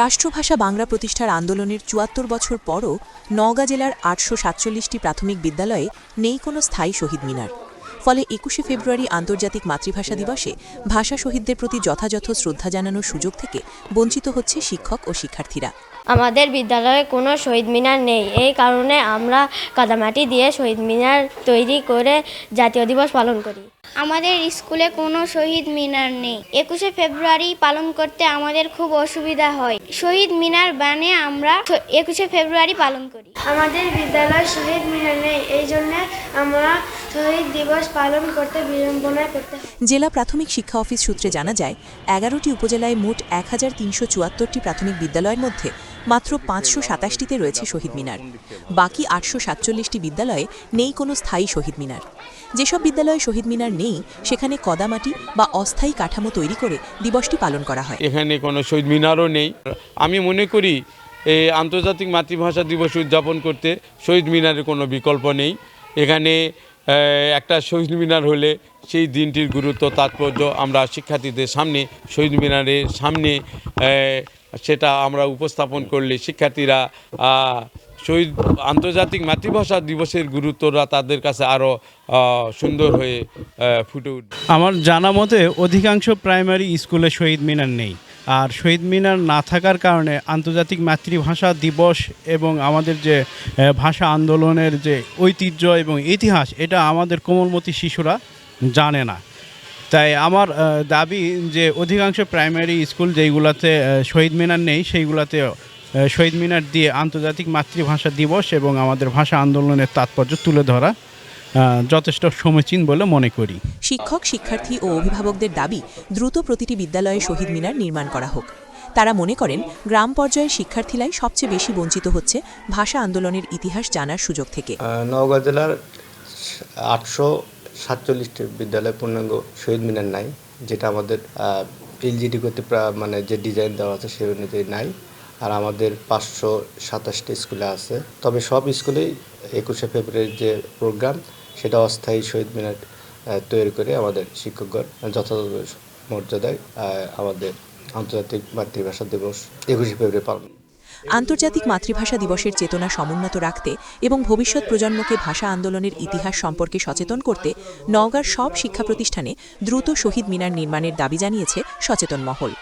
রাষ্ট্রভাষা বাংলা প্রতিষ্ঠার আন্দোলনের ৭৪ বছর পরও নওগাঁ জেলার ৮৪৭টি প্রাথমিক বিদ্যালয়ে নেই কোনো স্থায়ী শহীদ মিনার। ফলে ২১শে ফেব্রুয়ারি আন্তর্জাতিক মাতৃভাষা দিবসে ভাষা শহীদদের প্রতি যথাযথ শ্রদ্ধা জানানোর সুযোগ থেকে বঞ্চিত হচ্ছে শিক্ষক ও শিক্ষার্থীরা। আমাদের বিদ্যালয়ে কোনো শহীদ মিনার নেই, এই কারণে আমরা কাদামাটি দিয়ে শহীদ মিনার তৈরি করে জাতীয় দিবস পালন করি। আমাদের স্কুলে কোনো শহীদ মিনার নেই। ২১শে ফেব্রুয়ারি পালন করতে আমাদের খুব অসুবিধা হয়। শহীদ মিনার বানিয়ে আমরা ২১শে ফেব্রুয়ারি পালন করি। আমাদের বিদ্যালয়ে শহীদ মিনার নেই, এই জন্য আমরা শহীদ দিবস পালন করতে বিড়ম্বনায় পড়তে হয়। জেলা প্রাথমিক শিক্ষা অফিস সূত্রে জানা যায়, ১১টি উপজেলায় মোট ১৩৭৪টি প্রাথমিক বিদ্যালয়ের মধ্যে মাত্র ৫২৭টিতে রয়েছে শহীদ মিনার। বাকি ৮৪৭টি বিদ্যালয়ে নেই কোনো স্থায়ী শহীদ মিনার। যেসব বিদ্যালয়ে শহীদ মিনার নেই, সেখানে কদামাটি বা অস্থায়ী কাঠামো তৈরি করে দিবসটি পালন করা হয়। এখানে কোনো শহীদ মিনারও নেই। আমি মনে করি এই আন্তর্জাতিক মাতৃভাষা দিবস উদযাপন করতে শহীদ মিনারের কোনো বিকল্প নেই। এখানে একটা শহীদ মিনার হলে সেই দিনটির গুরুত্ব তাৎপর্য আমরা শিক্ষার্থীদের সামনে শহীদ মিনারের সামনে সেটা আমরা উপস্থাপন করলে শিক্ষার্থীরা শহীদ আন্তর্জাতিক মাতৃভাষা দিবসের গুরুত্বটা তাদের কাছে আরও সুন্দর হয়ে ফুটে উঠবে। আমার জানা মতে অধিকাংশ প্রাইমারি স্কুলে শহীদ মিনার নেই। আর শহীদ মিনার না থাকার কারণে আন্তর্জাতিক মাতৃভাষা দিবস এবং আমাদের যে ভাষা আন্দোলনের যে ঐতিহ্য এবং ইতিহাস, এটা আমাদের কোমলমতি শিশুরা জানে না। তাই আমার দাবি যে অধিকাংশ প্রাইমারি স্কুল যেইগুলোতে শহীদ মিনার নেই, সেইগুলোতে শহীদ মিনার দিয়ে আন্তর্জাতিক মাতৃভাষা দিবস এবং আমাদের ভাষা আন্দোলনের তাৎপর্য তুলে ধরা যথেষ্ট সমীচীন বলে মনে করি। শিক্ষক, শিক্ষার্থী ও অভিভাবকদের দাবি দ্রুত প্রতিটি বিদ্যালয়ে শহীদ মিনার নির্মাণ করা হোক। তারা মনে করেন, গ্রাম পর্যায়ের শিক্ষার্থীরাই সবচেয়ে বেশি বঞ্চিত হচ্ছে ভাষা আন্দোলনের ইতিহাস জানার সুযোগ থেকে। নওগাঁ জেলার ৮৪৭টি বিদ্যালয়ে পূর্ণাঙ্গ শহীদ মিনার নাই, যেটা আমাদের এলজিডি করতে মানে যে ডিজাইন দেওয়া আছে সেই অনুযায়ী নাই। আর আমাদের ৫২৭টি স্কুলে আছে। তবে সব স্কুলেই ২১শে ফেব্রুয়ারির যে প্রোগ্রাম, সেটা অস্থায়ী শহীদ মিনার তৈরি করে আমাদের শিক্ষকগণ যথাযথ মর্যাদায় আমাদের আন্তর্জাতিক মাতৃভাষা দিবস ২১শে ফেব্রুয়ারি পালন। আন্তর্জাতিক মাতৃভাষা দিবসের চেতনা সমুন্নত রাখতে এবং ভবিষ্যৎ প্রজন্মকে ভাষা আন্দোলনের ইতিহাস সম্পর্কে সচেতন করতে নওগাঁর সব শিক্ষা প্রতিষ্ঠানে দ্রুত শহীদ মিনার নির্মাণের দাবি জানিয়েছে সচেতন মহল।